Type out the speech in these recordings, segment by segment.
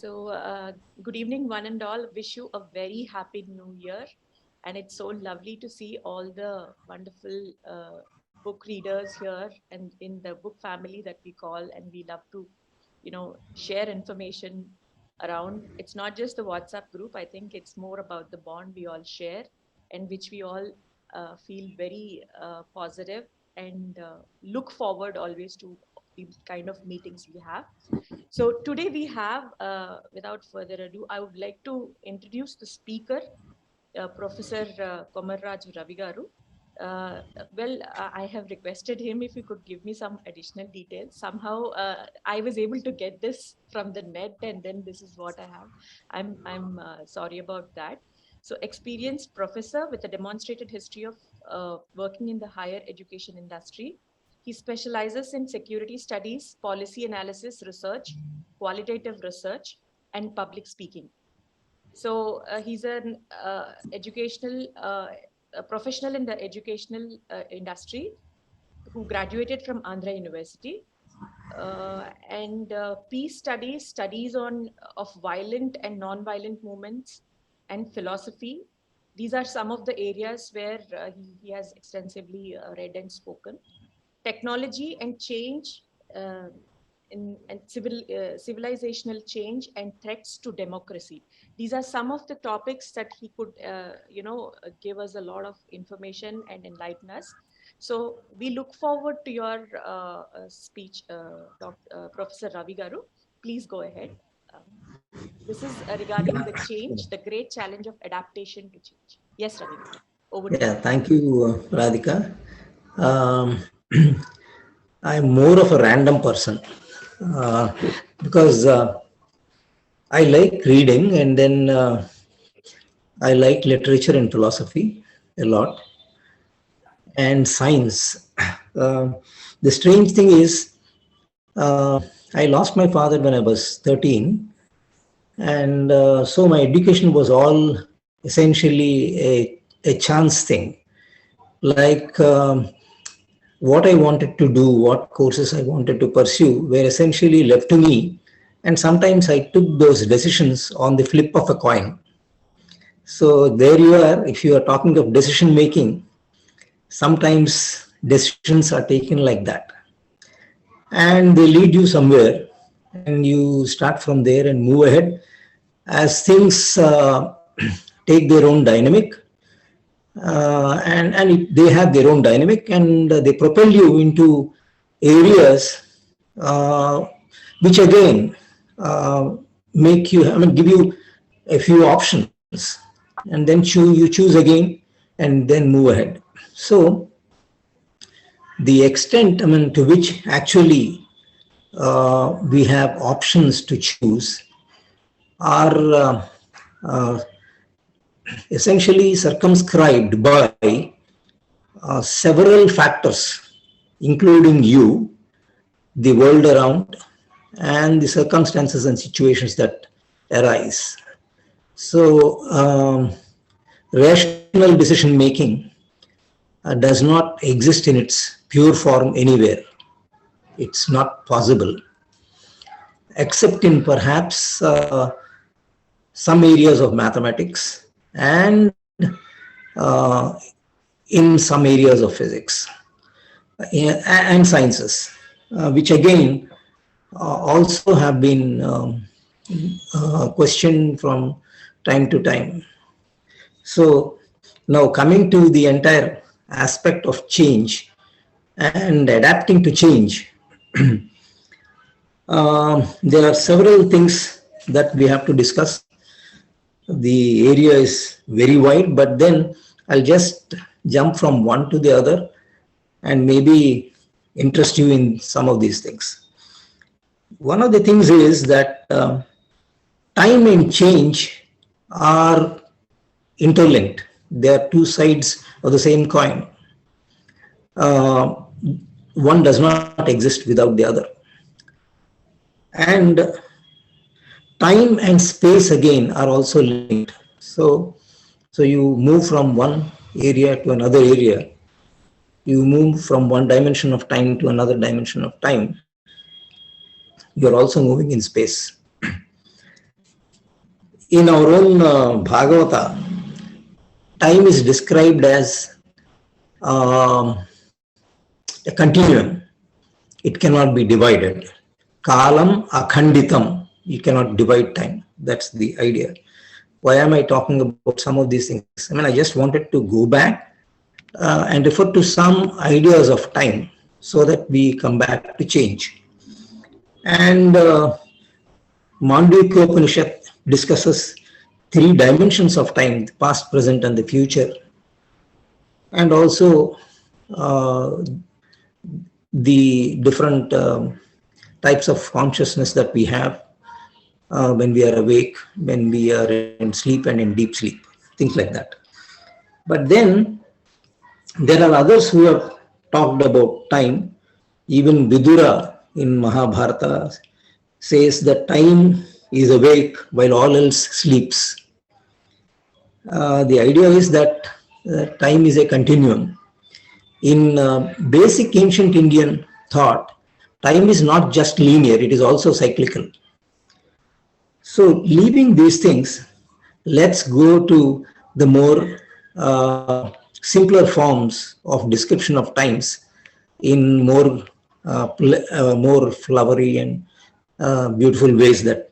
Good evening, one and all. Wish you a very happy new year. And it's so lovely to see all the wonderful book readers here and in the book family that we call. And we love to, share information around. It's not just the WhatsApp group. I think it's more about the bond we all share and which we all feel very positive and look forward always to the kind of meetings we have. So today we have, without further ado, I would like to introduce the speaker, Professor Komarraju Ravi garu. I have requested him if he could give me some additional details. Somehow, I was able to get this from the net, and then this is what I have. I'm sorry about that. So, experienced professor with a demonstrated history of working in the higher education industry. He specializes in security studies, policy analysis, research, qualitative research, and public speaking. So he's an educational a professional in the educational industry who graduated from Andhra University and peace studies on of violent and non-violent movements and philosophy. These are some of the areas where he has extensively read and spoken. Technology and change and civilizational change and threats to democracy. These are some of the topics that he could, give us a lot of information and enlighten us. So we look forward to your speech, Professor Ravi garu. Please go ahead. This is regarding the change, the great challenge of adaptation to change. Yes, Ravi. Over to you. Thank you, Radhika. I'm more of a random person because I like reading, and then I like literature and philosophy a lot, and science. The strange thing is, I lost my father when I was 13, and so my education was all essentially a chance thing. Like what I wanted to do, what courses I wanted to pursue were essentially left to me. And sometimes I took those decisions on the flip of a coin. So there you are, if you are talking of decision making, sometimes decisions are taken like that. And they lead you somewhere, and you start from there and move ahead as things take their own dynamic. And they have their own dynamic, and they propel you into areas which again give you a few options, and then you choose again and then move ahead. So the extent to which actually we have options to choose are essentially circumscribed by several factors, including you, the world around, and the circumstances and situations that arise. So rational decision making does not exist in its pure form anywhere. It's not possible, except in perhaps some areas of mathematics and in some areas of physics and sciences, which again also have been questioned from time to time. So now coming to the entire aspect of change and adapting to change, there are several things that we have to discuss. The area is very wide, but then I'll just jump from one to the other and maybe interest you in some of these things. One of the things is that time and change are interlinked. They are two sides of the same coin. One does not exist without the other. And time and space again are also linked. So you move from one area to another area. You move from one dimension of time to another dimension of time. You're also moving in space. in our own Bhagavata, time is described as um, a continuum. It cannot be divided. Kalam akhanditam. You cannot divide time. That's the idea. Why am I talking about some of these things? I mean, I just wanted to go back and refer to some ideas of time so that we come back to change. And Mandukya Upanishad discusses three dimensions of time: the past, present, and the future. And also uh, the different types of consciousness that we have when we are awake, when we are in sleep and in deep sleep, things like that. But then there are others who have talked about time. Even Vidura in Mahabharata says that time is awake while all else sleeps. The idea is that time is a continuum. In basic ancient Indian thought, time is not just linear, it is also cyclical. So, leaving these things, let's go to the more simpler forms of description of times in more flowery and beautiful ways that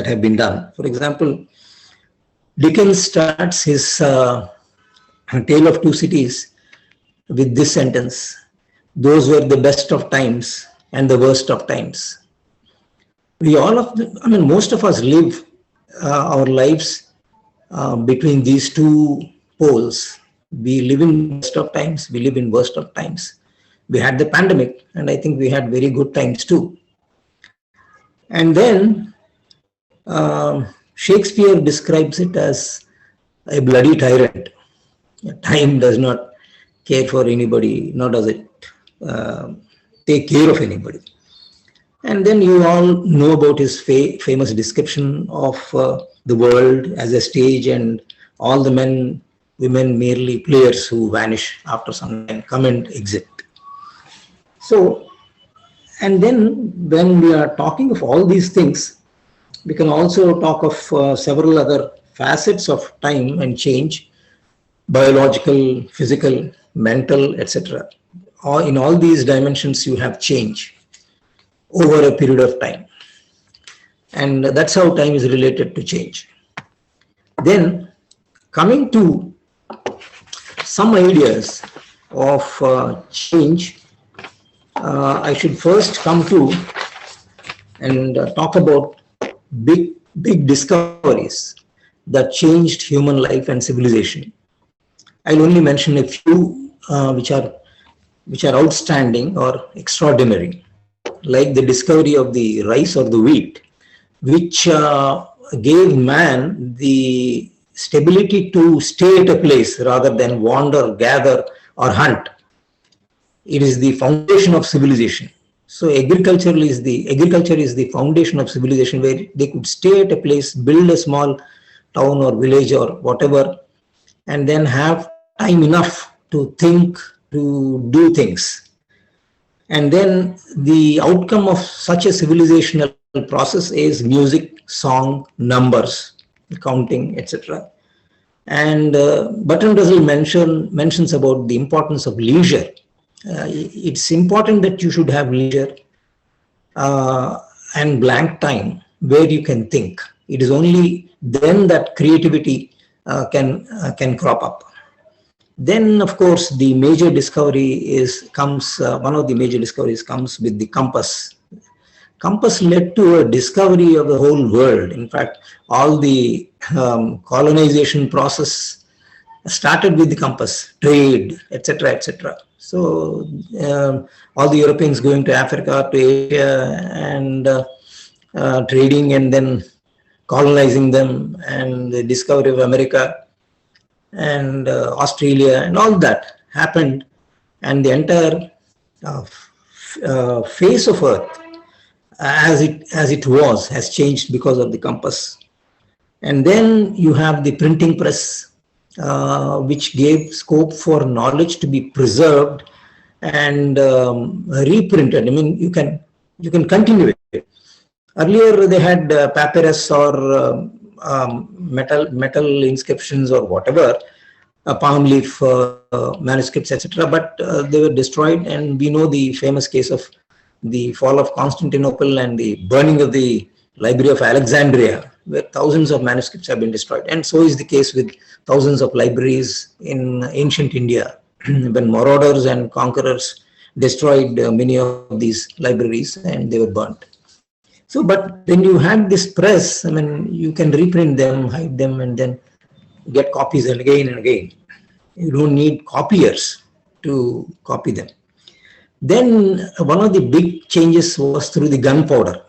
have been done. For example, Dickens starts his Tale of Two Cities with this sentence: "Those were the best of times and the worst of times." We all of the, I mean, most of us live our lives between these two poles. We live in best of times, we live in worst of times. We had the pandemic, and I think we had very good times too. And then Shakespeare describes it as a bloody tyrant. Time does not care for anybody, nor does it take care of anybody. And then you all know about his famous description of the world as a stage, and all the men, women, merely players who vanish after some time, come and exit. So, and then when we are talking of all these things, we can also talk of several other facets of time and change: biological, physical, mental, etc. In all these dimensions, you have change over a period of time. And that's how time is related to change. Then, coming to some ideas of change, I should first come to and talk about big discoveries that changed human life and civilization. I'll only mention a few which are outstanding or extraordinary, like the discovery of the rice or the wheat, which gave man the stability to stay at a place rather than wander, gather, or hunt. It is the foundation of civilization. So agriculture is the foundation of civilization, where they could stay at a place, build a small town or village or whatever, and then have time enough to think, to do things. And then the outcome of such a civilizational process is music, song, numbers, counting, etc. And Bertrand Russell mentions about the importance of leisure. It's important that you should have leisure and blank time where you can think. It is only then that creativity can crop up. Then, of course, the major discovery one of the major discoveries comes with the compass. Compass led to a discovery of the whole world. In fact, all the colonization process started with the compass, trade, etc., etc. So all the Europeans going to Africa, to Asia, and trading, and then colonizing them, and the discovery of America and Australia, and all that happened, and the entire face of Earth as it was has changed because of the compass. And then you have the printing press, which gave scope for knowledge to be preserved and reprinted. I mean, you can continue it. Earlier they had papyrus or metal inscriptions or whatever, palm leaf manuscripts, etc. But they were destroyed, and we know the famous case of the fall of Constantinople and the burning of the Library of Alexandria, where thousands of manuscripts have been destroyed. And so is the case with thousands of libraries in ancient India, when marauders and conquerors destroyed many of these libraries and they were burnt. So, but when you had this press, I mean, you can reprint them, hide them, and then get copies and again. You don't need copiers to copy them. Then one of the big changes was through the gunpowder.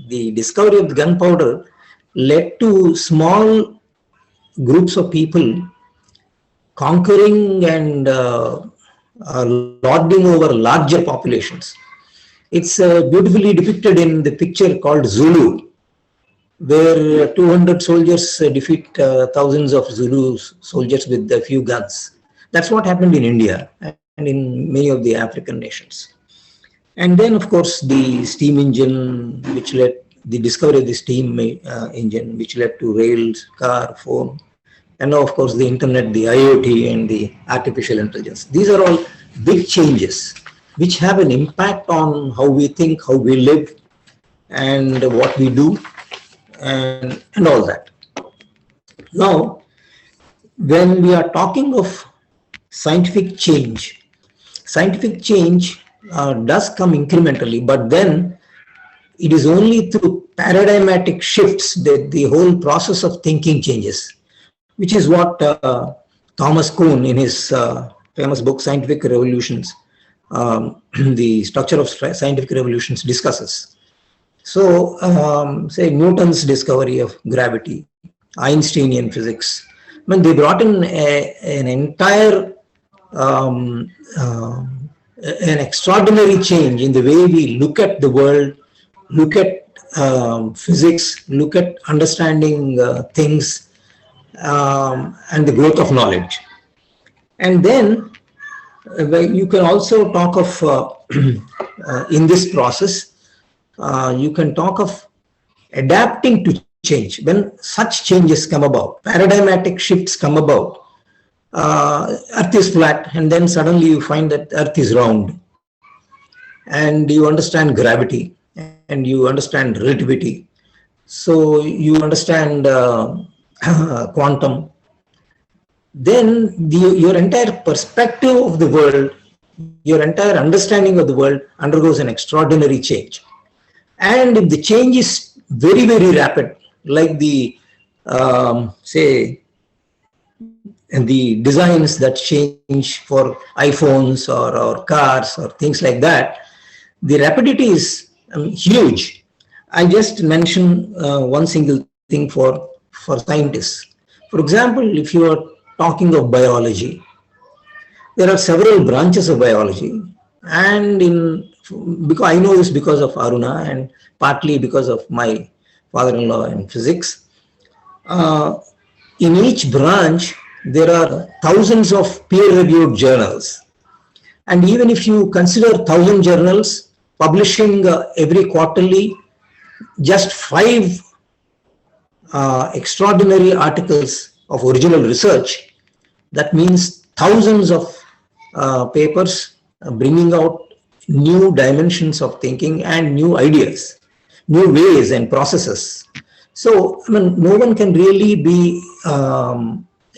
The discovery of the gunpowder led to small groups of people conquering and lording over larger populations. It's beautifully depicted in the picture called Zulu, where 200 soldiers defeat thousands of Zulu soldiers with a few guns. That's what happened in India and in many of the African nations. And then, of course, the steam engine, which led the discovery of the steam engine, which led to rails, car, phone, and now, of course, the internet, the IoT, and the artificial intelligence. These are all big changes which have an impact on how we think, how we live, and what we do, and all that. Now, when we are talking of scientific change does come incrementally, but then it is only through paradigmatic shifts that the whole process of thinking changes, which is what Thomas Kuhn in his famous book Scientific Revolutions, the structure of scientific revolutions, discusses. So, say Newton's discovery of gravity, Einsteinian physics, when they brought in an entire an extraordinary change in the way we look at the world, look at physics, look at understanding things, and the growth of knowledge. And then you can also talk of, in this process, you can talk of adapting to change. When such changes come about, paradigmatic shifts come about, Earth is flat, and then suddenly you find that Earth is round, and you understand gravity, and you understand relativity, so you understand quantum. Then your entire perspective of the world, your entire understanding of the world undergoes an extraordinary change. And if the change is very, very rapid, like the say the designs that change for iPhones or cars or things like that, the rapidity is huge. I just mention one single thing for scientists. For example, if you are talking of biology, there are several branches of biology, and because I know this because of Aruna and partly because of my father-in-law in physics. In each branch, there are thousands of peer-reviewed journals. And even if you consider 1,000 journals publishing every quarterly, just 5 extraordinary articles of original research, that means thousands of papers bringing out new dimensions of thinking and new ideas, new ways and processes. So, I mean, no one can really be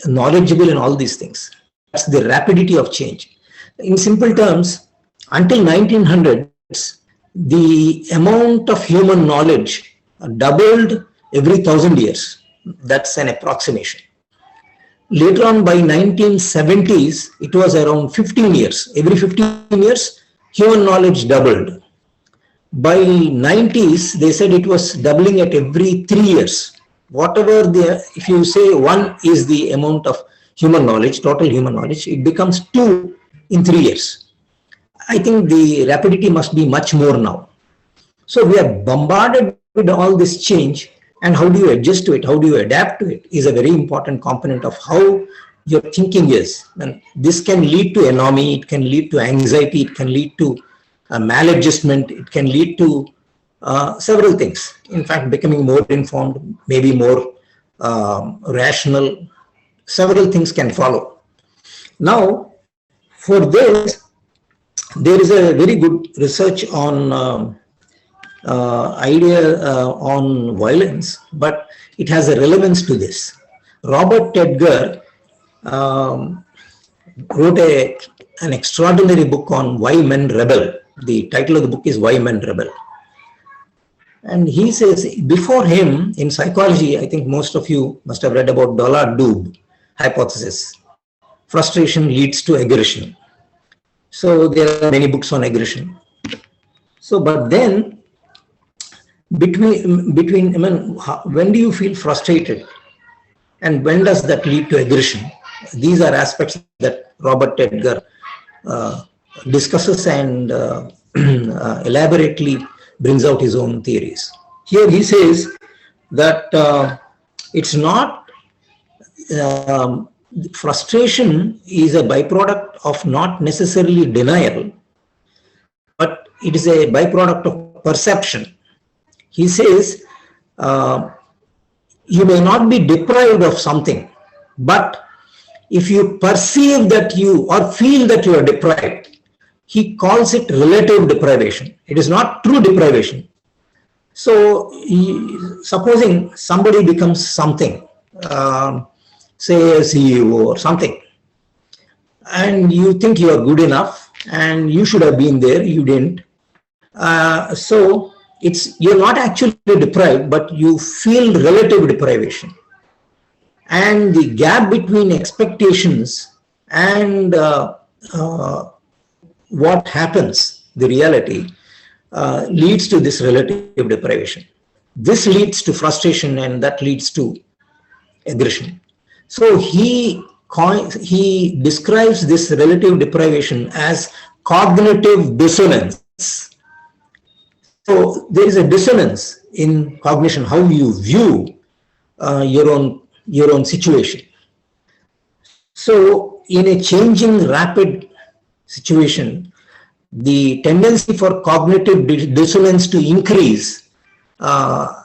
knowledgeable in all these things. That's the rapidity of change. In simple terms, until 1900s, the amount of human knowledge doubled every 1,000 years. That's an approximation. Later on, by 1970s, it was around 15 years. Every 15 years, human knowledge doubled. By 90s, they said it was doubling at every 3 years. Whatever if you say 1 is the amount of human knowledge, total human knowledge, it becomes 2 in 3 years. I think the rapidity must be much more now. So we are bombarded with all this change, and how do you adjust to it? How do you adapt to it is a very important component of how your thinking is. And this can lead to anomie, it can lead to anxiety, it can lead to maladjustment, it can lead to several things. In fact, becoming more informed, maybe more rational, several things can follow. Now, for this, there is a very good research on idea on violence, but it has a relevance to this. Robert Edgar um, wrote an extraordinary book on why men rebel. The title of the book is Why Men Rebel. And he says, before him in psychology, I think most of you must have read about Dollard-Doob hypothesis. Frustration leads to aggression. So there are many books on aggression. So, but then between I mean, when do you feel frustrated, and when does that lead to aggression? These are aspects that Robert Edgar discusses and elaborately brings out his own theories. Here he says that it's not frustration is a byproduct of not necessarily denial, but it is a byproduct of perception. He says you may not be deprived of something, but if you perceive that you or feel that you are deprived, he calls it relative deprivation. It is not true deprivation. So supposing somebody becomes something, say a CEO or something, and you think you are good enough and you should have been there, you didn't. So you're not actually deprived, but you feel relative deprivation. And the gap between expectations and what happens, the reality, leads to this relative deprivation. This leads to frustration, and that leads to aggression. So he describes this relative deprivation as cognitive dissonance. So there is a dissonance in cognition, how you view your own situation. So in a changing, rapid situation, the tendency for cognitive dissonance to increase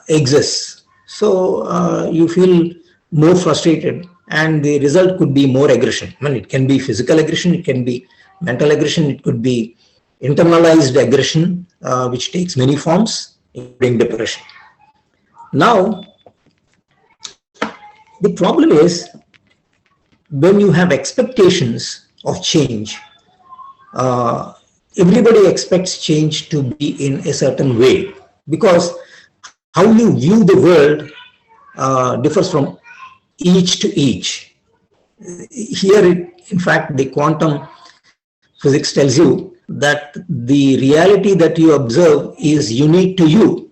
exists. So you feel more frustrated, and the result could be more aggression. I mean, it can be physical aggression, it can be mental aggression, it could be internalized aggression, which takes many forms, including depression. Now, the problem is when you have expectations of change, everybody expects change to be in a certain way, because how you view the world differs from each to each. Here, in fact, the quantum physics tells you that the reality that you observe is unique to you,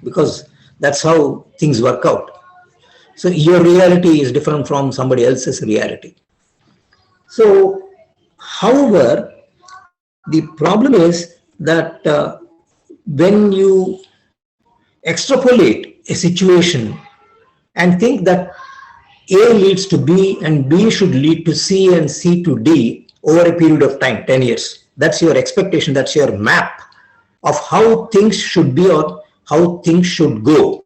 because that's how things work out. So your reality is different from somebody else's reality. So, however, the problem is that when you extrapolate a situation and think that A leads to B and B should lead to C and C to D over a period of time, 10 years, that's your expectation, that's your map of how things should be or how things should go.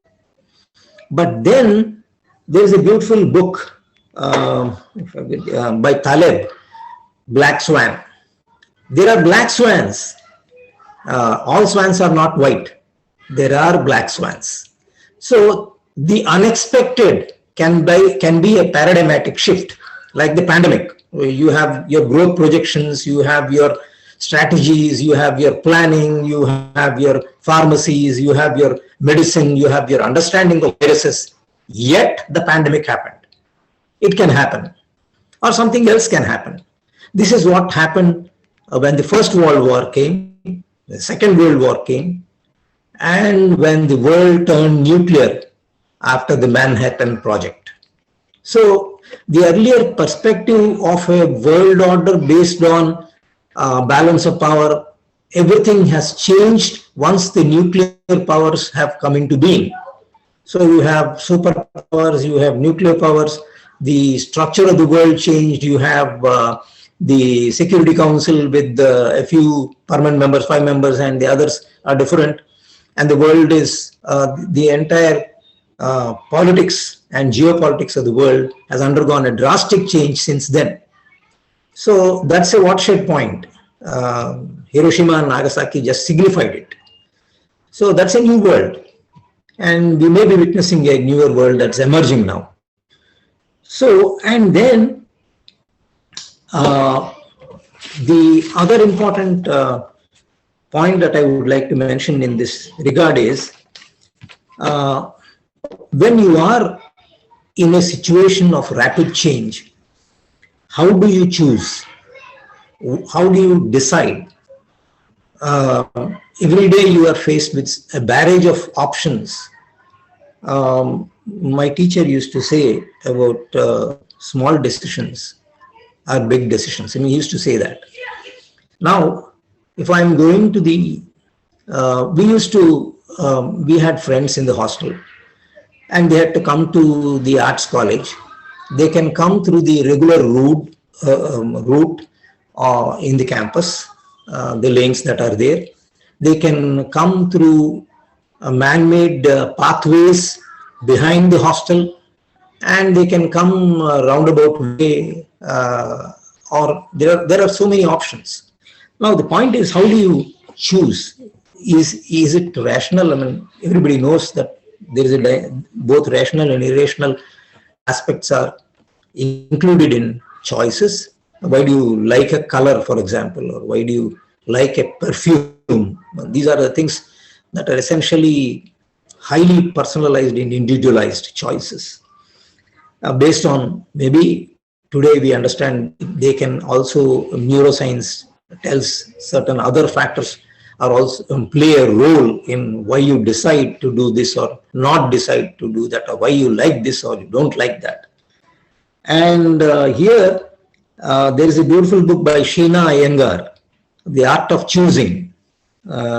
But then there is a beautiful book by Taleb, Black Swan. There are black swans. All swans are not white. There are black swans. So the unexpected can be a paradigmatic shift, like the pandemic. You have your growth projections, you have your strategies, you have your planning, you have your pharmacies, you have your medicine, you have your understanding of viruses. Yet the pandemic happened. It can happen, or something else can happen. This is what happened when the First World War came, the Second World War came, and when the world turned nuclear after the Manhattan Project. So the earlier perspective of a world order based on balance of power, everything has changed once the nuclear powers have come into being. So you have superpowers, you have nuclear powers, the structure of the world changed, you have the Security Council with a few permanent members, 5 members, and the others are different. And the world is, the entire politics and geopolitics of the world has undergone a drastic change since then. So that's a watershed point. Hiroshima and Nagasaki just signified it. So that's a new world, and we may be witnessing a newer world that's emerging now. So, and then the other important point that I would like to mention in this regard is when you are in a situation of rapid change, how do you choose? How do you decide? Every day you are faced with a barrage of options. My teacher used to say about small decisions are big decisions. I mean, he used to say that. Now, if I'm going to the, we had friends in the hostel, and they had to come to the arts college. They can come through the regular route in the campus, the lanes that are there. They can come through man-made pathways behind the hostel, and they can come roundabout way, or there are so many options. Now the point is, how do you choose? Is it rational? I mean, everybody knows that there is both rational and irrational aspects are included in choices. Why do you like a color, for example, or why do you like a perfume? These are the things that are essentially highly personalized and individualized choices. Based on, maybe today we understand they can also, neuroscience tells certain other factors are also play a role in why you decide to do this or not decide to do that, or why you like this or you don't like that. And here there is a beautiful book by Sheena Iyengar, The Art of Choosing.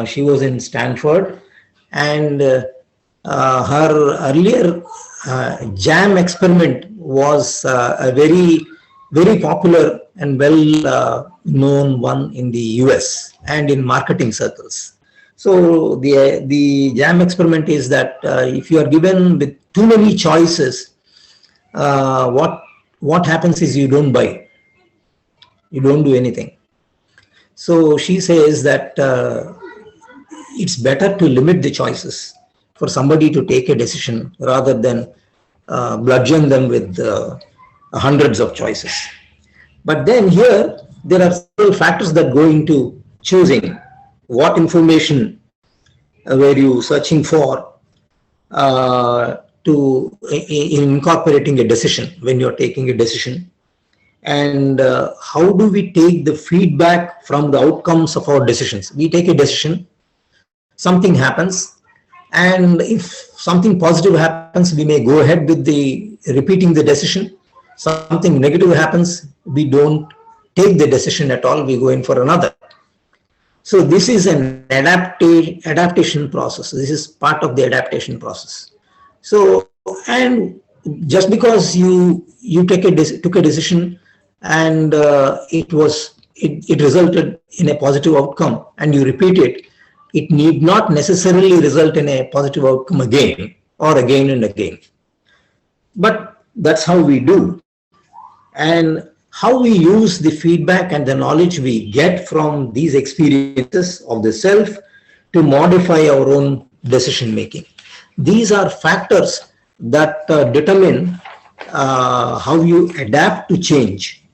She was in Stanford, and her earlier jam experiment was a very, very popular and well known one in the US and in marketing circles. So the jam experiment is that if you are given with too many choices, what happens is you don't buy, you don't do anything. So she says that it's better to limit the choices for somebody to take a decision rather than bludgeon them with hundreds of choices. But then here there are several factors that go into choosing. What information were you searching for to incorporating a decision when you're taking a decision? And how do we take the feedback from the outcomes of our decisions? We take a decision, something happens, and if something positive happens, we may go ahead with the repeating the decision. Something negative happens, we don't take the decision at all, we go in for another. So this is an adaptation process. This is part of the adaptation process. So, and just because you took a decision and it resulted in a positive outcome and you repeat it, it need not necessarily result in a positive outcome again or again and again. But that's how we do. And how we use the feedback and the knowledge we get from these experiences of the self to modify our own decision making. These are factors that determine how you adapt to change.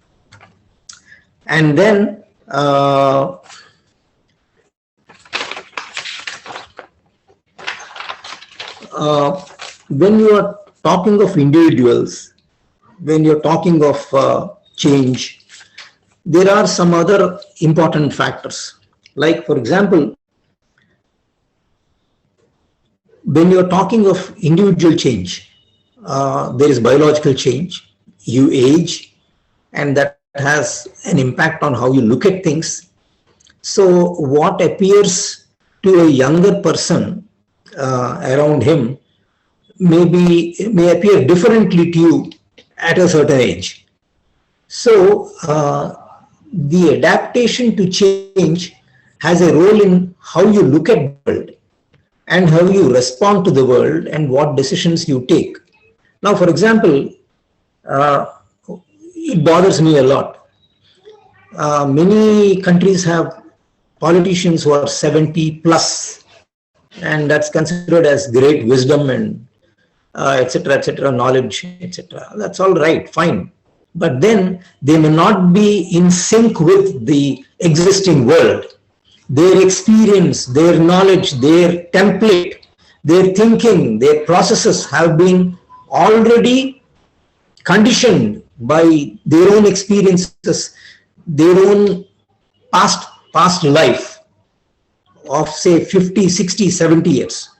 And then when you are talking of individuals, when you're talking of change, there are some other important factors. Like, for example, when you're talking of individual change, there is biological change, you age, and that has an impact on how you look at things. So what appears to a younger person around him may appear differently to you at a certain age. So the adaptation to change has a role in how you look at the world. and how you respond to the world and what decisions you take. Now, for example, uh, it bothers me a lot. Many countries have politicians who are 70 plus, and that's considered as great wisdom and etc., knowledge, etc. That's all right, fine. But then they may not be in sync with the existing world. Their experience, their knowledge, their template, their thinking, their processes have been already conditioned by their own experiences, their own past life of say 50, 60, 70 years.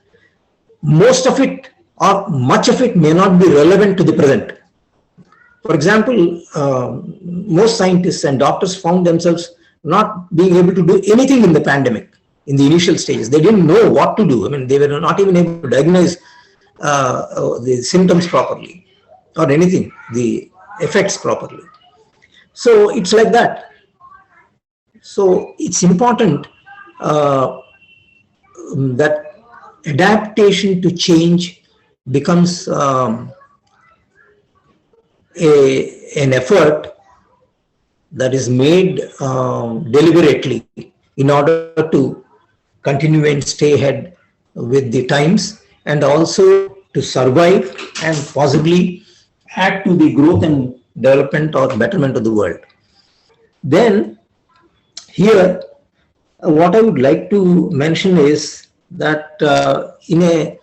Most of it or much of it may not be relevant to the present. For example, most scientists and doctors found themselves not being able to do anything in the pandemic in the initial stages. They didn't know what to do. I mean, they were not even able to diagnose the symptoms properly or anything, the effects properly. So it's like that. So it's important that adaptation to change becomes an effort that is made deliberately in order to continue and stay ahead with the times, and also to survive and possibly add to the growth and development or betterment of the world. Then here, what I would like to mention is that in a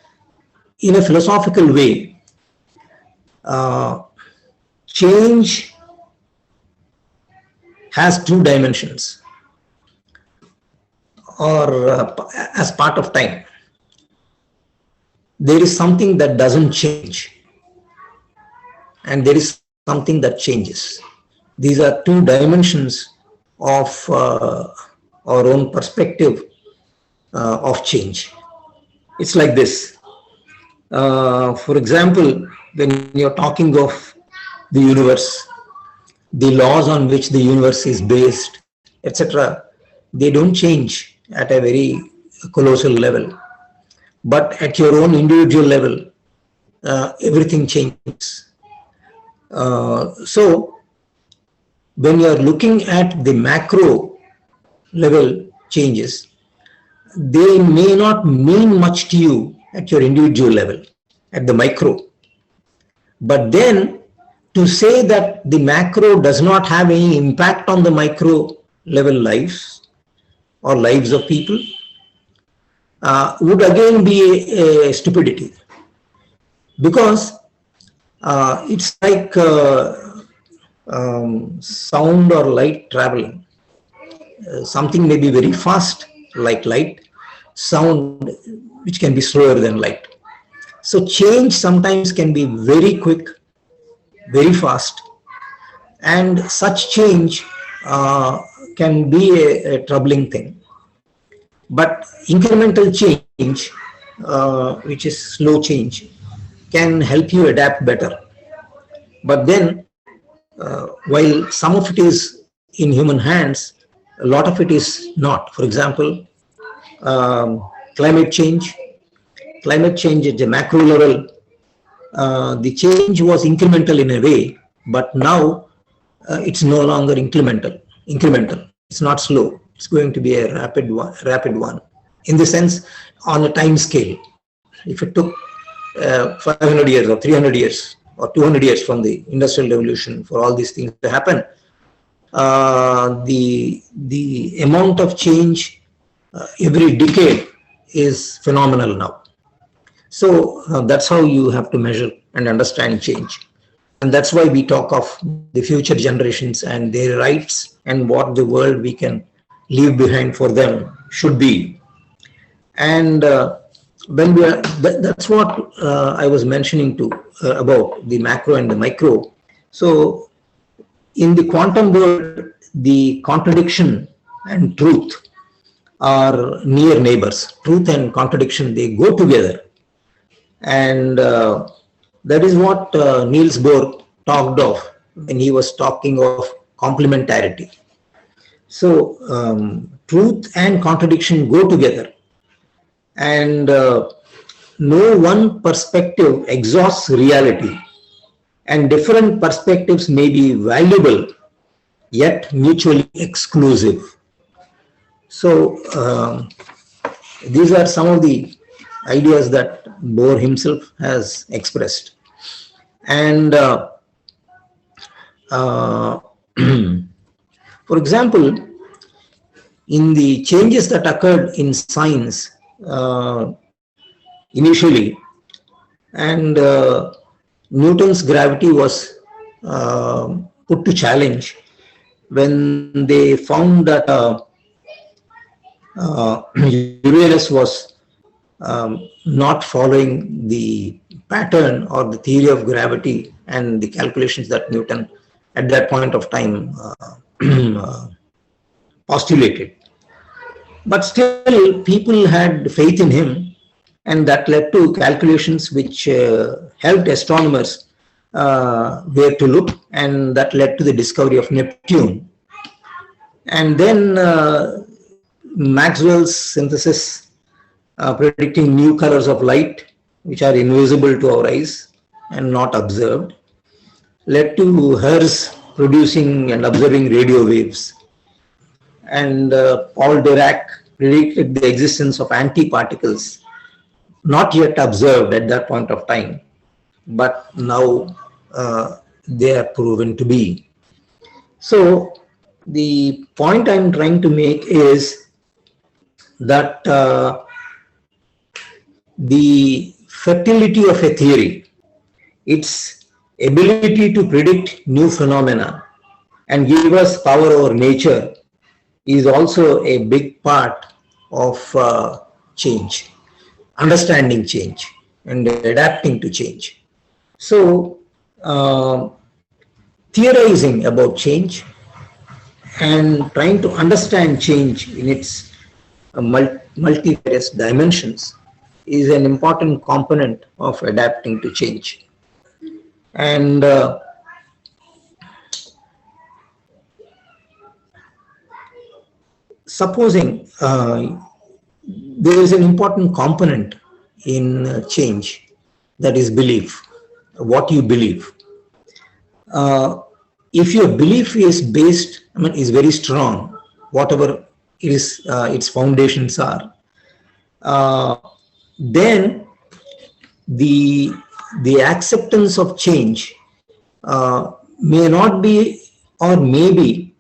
philosophical way, change has two dimensions, or as part of time. There is something that doesn't change, and there is something that changes. These are two dimensions of our own perspective of change. It's like this. For example, when you're talking of the universe, the laws on which the universe is based, etc., they don't change at a very colossal level. But at your own individual level, everything changes. So when you are looking at the macro level changes, they may not mean much to you at your individual level, at the micro. But then to say that the macro does not have any impact on the micro level lives or lives of people would again be a stupidity, because it's like sound or light traveling. Something may be very fast like light, sound which can be slower than light. So change sometimes can be very quick, very fast, and such change can be a troubling thing. But incremental change, which is slow change, can help you adapt better. But then, while some of it is in human hands, a lot of it is not. For example, climate change. Climate change at the macro level, the change was incremental in a way, but now it's no longer incremental. It's not slow. It's going to be a rapid one. In the sense, on a time scale, if it took 500 years or 300 years or 200 years from the industrial revolution for all these things to happen, the amount of change every decade is phenomenal now. So that's how you have to measure and understand change. And that's why we talk of the future generations and their rights and what the world we can leave behind for them should be. And when we are, that's what I was mentioning to about the macro and the micro. So in the quantum world, the contradiction and truth are near neighbors. Truth and contradiction, they go together. And that is what Niels Bohr talked of when he was talking of complementarity. So truth and contradiction go together. and no one perspective exhausts reality, and different perspectives may be valuable yet mutually exclusive. So these are some of the ideas that Bohr himself has expressed. And uh, for example, in the changes that occurred in science initially, and Newton's gravity was put to challenge when they found that Uranus was not following the pattern or the theory of gravity and the calculations that Newton at that point of time postulated. But still, people had faith in him, and that led to calculations which helped astronomers where to look, and that led to the discovery of Neptune. And then Maxwell's synthesis predicting new colors of light, which are invisible to our eyes and not observed, led to Hertz producing and observing radio waves. And Paul Dirac predicted the existence of antiparticles, not yet observed at that point of time, but now they are proven to be. So the point I'm trying to make is that the fertility of a theory, its ability to predict new phenomena and give us power over nature, is also a big part of change, understanding change and adapting to change. So theorizing about change and trying to understand change in its multifarious dimensions is an important component of adapting to change. And supposing there is an important component in change, that is belief, what you believe. If your belief is based, is very strong, whatever it is, its foundations are, then the acceptance of change may not be, or may be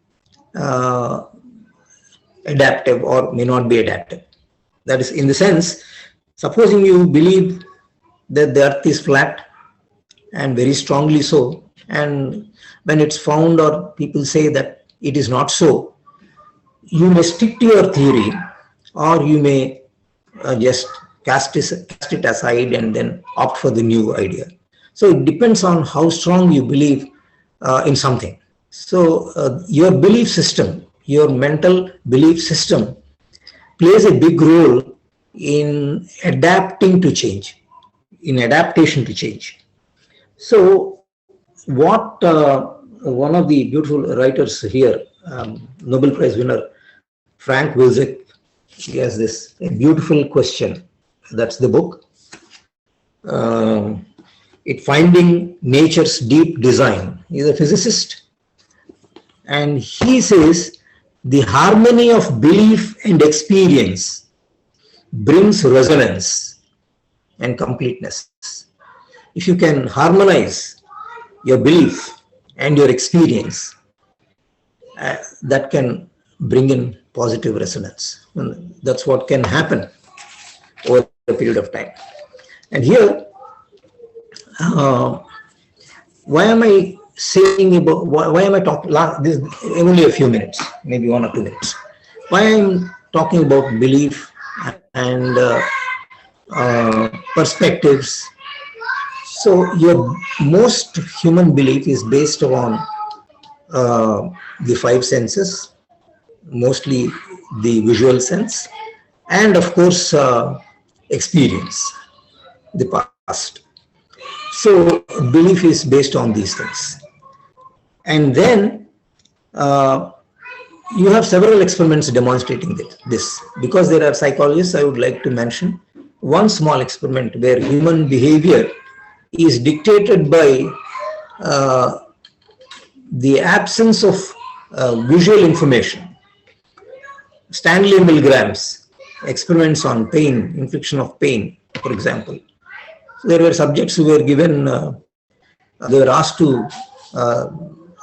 adaptive, or may not be adaptive. That is, in the sense, supposing you believe that the earth is flat, and very strongly so, and when it's found or people say that it is not so, you may stick to your theory, or you may just cast it aside and then opt for the new idea. So it depends on how strong you believe in something. So your belief system, your mental belief system, plays a big role in adapting to change, in adaptation to change. So what one of the beautiful writers here, Nobel Prize winner Frank Wilczek, he has this beautiful question. That's the book. It Finding Nature's Deep Design. He's a physicist, and he says the harmony of belief and experience brings resonance and completeness. If you can harmonize your belief and your experience, that can bring in positive resonance. And that's what can happen over a period of time. And here, why am I saying about, why am I talking, this is only a few minutes, maybe 1 or 2 minutes. Why I'm talking about belief and perspectives. So your most human belief is based on the 5 senses, mostly the visual sense, and of course experience, the past. So belief is based on these things. And then you have several experiments demonstrating this. Because there are psychologists, I would like to mention one small experiment where human behavior is dictated by uh, the absence of visual information. Stanley Milgram's experiments on pain, infliction of pain, for example. So there were subjects who were given, they were asked to,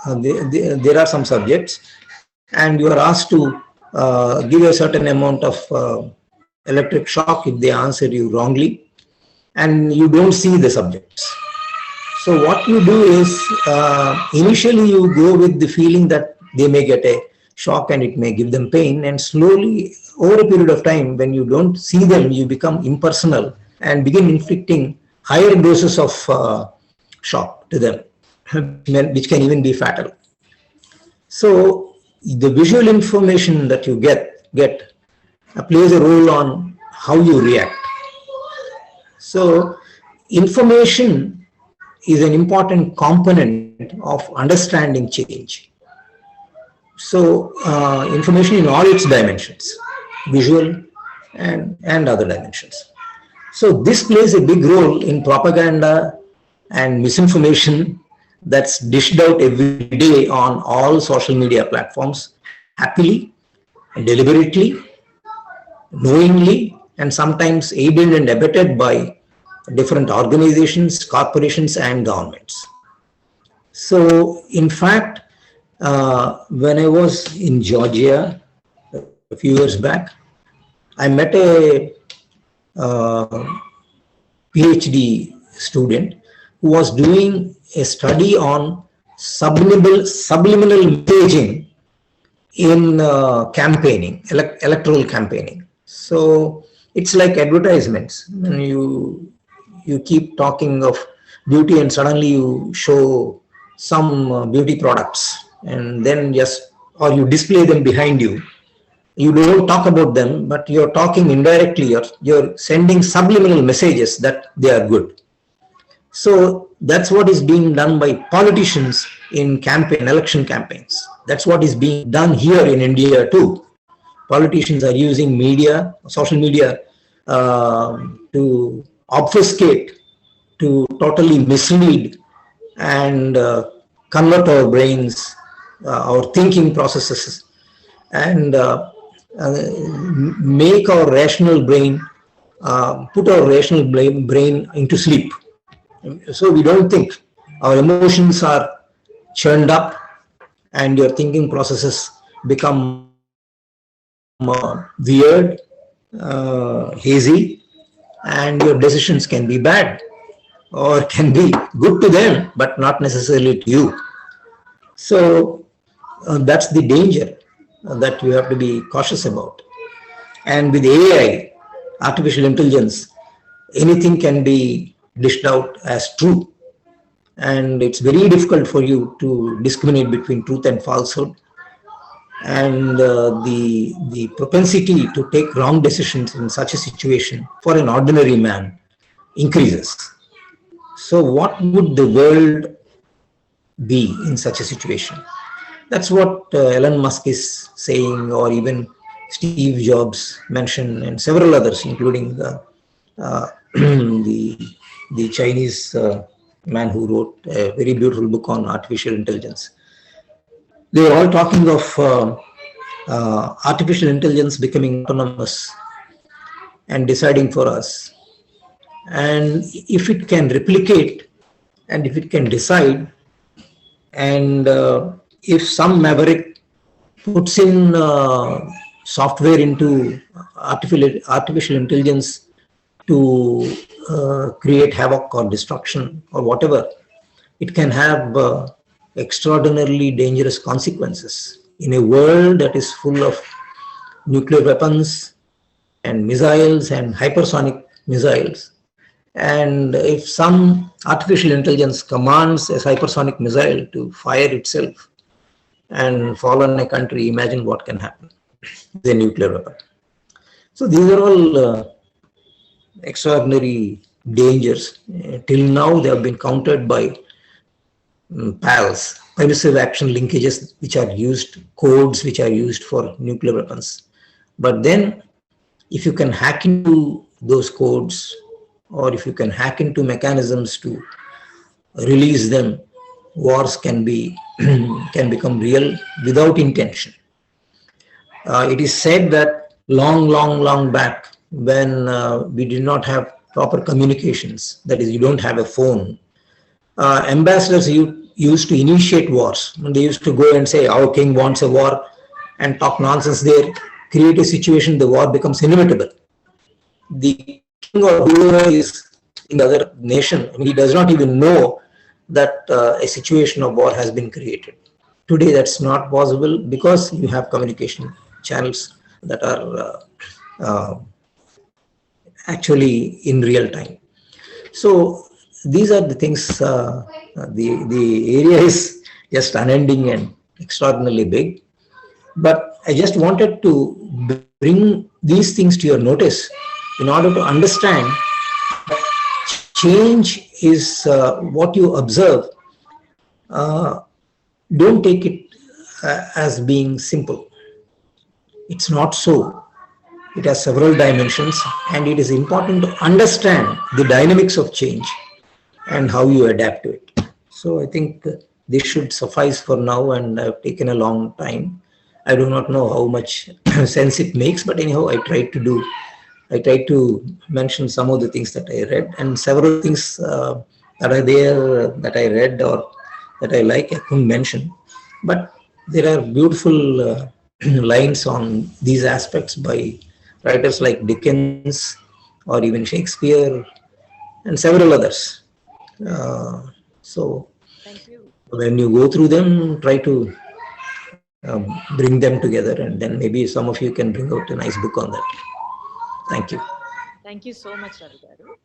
there are some subjects, and you are asked to give a certain amount of electric shock if they answer you wrongly, and you don't see the subjects. So what you do is, initially you go with the feeling that they may get a shock and it may give them pain, and slowly over a period of time, when you don't see them, you become impersonal and begin inflicting higher doses of shock to them, which can even be fatal. So the visual information that you get plays a role on how you react. So information is an important component of understanding change. So information in all its dimensions, visual and other dimensions. So this plays a big role in propaganda and misinformation that's dished out every day on all social media platforms, happily, deliberately, knowingly, and sometimes aided and abetted by different organizations, corporations, and governments. So, in fact, when I was in Georgia a few years back, I met a PhD student who was doing a study on subliminal messaging in campaigning, electoral campaigning. So it's like advertisements. When you keep talking of beauty and suddenly you show some beauty products, and then or you display them behind you. You don't talk about them, but you're talking indirectly, you're sending subliminal messages that they are good. So that's what is being done by politicians in election campaigns. That's what is being done here in India too. Politicians are using media, social media, to obfuscate, to totally mislead and convert our brains, our thinking processes, and make our rational brain, put our rational brain into sleep. So we don't think. Our emotions are churned up and your thinking processes become weird, hazy, and your decisions can be bad or can be good to them but not necessarily to you. So that's the danger that you have to be cautious about. And with AI, artificial intelligence, anything can be dished out as true, and it's very difficult for you to discriminate between truth and falsehood, and the propensity to take wrong decisions in such a situation for an ordinary man increases. So what would the world be in such a situation? That's what Elon Musk is saying, or even Steve Jobs mentioned, and several others, including the Chinese man who wrote a very beautiful book on artificial intelligence. They were all talking of artificial intelligence becoming autonomous and deciding for us. And if it can replicate, and if it can decide, and if some maverick puts in software into artificial intelligence to create havoc or destruction or whatever, it can have extraordinarily dangerous consequences in a world that is full of nuclear weapons and missiles and hypersonic missiles. And if some artificial intelligence commands a hypersonic missile to fire itself and fall on a country, imagine what can happen with a nuclear weapon. So these are all extraordinary dangers. Till now, they have been countered by pals permissive action linkages which are used, codes which are used for nuclear weapons. But then, if you can hack into those codes, or if you can hack into mechanisms to release them, wars can be can become real without intention. It is said that long back, when we did not have proper communications, that is, you don't have a phone, ambassadors used to initiate wars. They used to go and say, our king wants a war, and talk nonsense there, create a situation, the war becomes inevitable. The king or whoever is in the other nation, I mean, he does not even know that a situation of war has been created. Today, that's not possible because you have communication channels that are actually in real time. So these are the things. The area is just unending and extraordinarily big. But I just wanted to bring these things to your notice in order to understand change is what you observe. Uh, don't take it as being simple. It's not so. It has several dimensions, and it is important to understand the dynamics of change and how you adapt to it. So I think this should suffice for now, and I've taken a long time. I do not know how much sense it makes, but anyhow, I tried to mention some of the things that I read, and several things that are there that I read or that I like, I couldn't mention. But there are beautiful lines on these aspects by writers like Dickens or even Shakespeare and several others. So Thank you. when you go through them, try to bring them together, and then maybe some of you can bring out a nice book on that. Thank you. Thank you so much, Ravi Garu.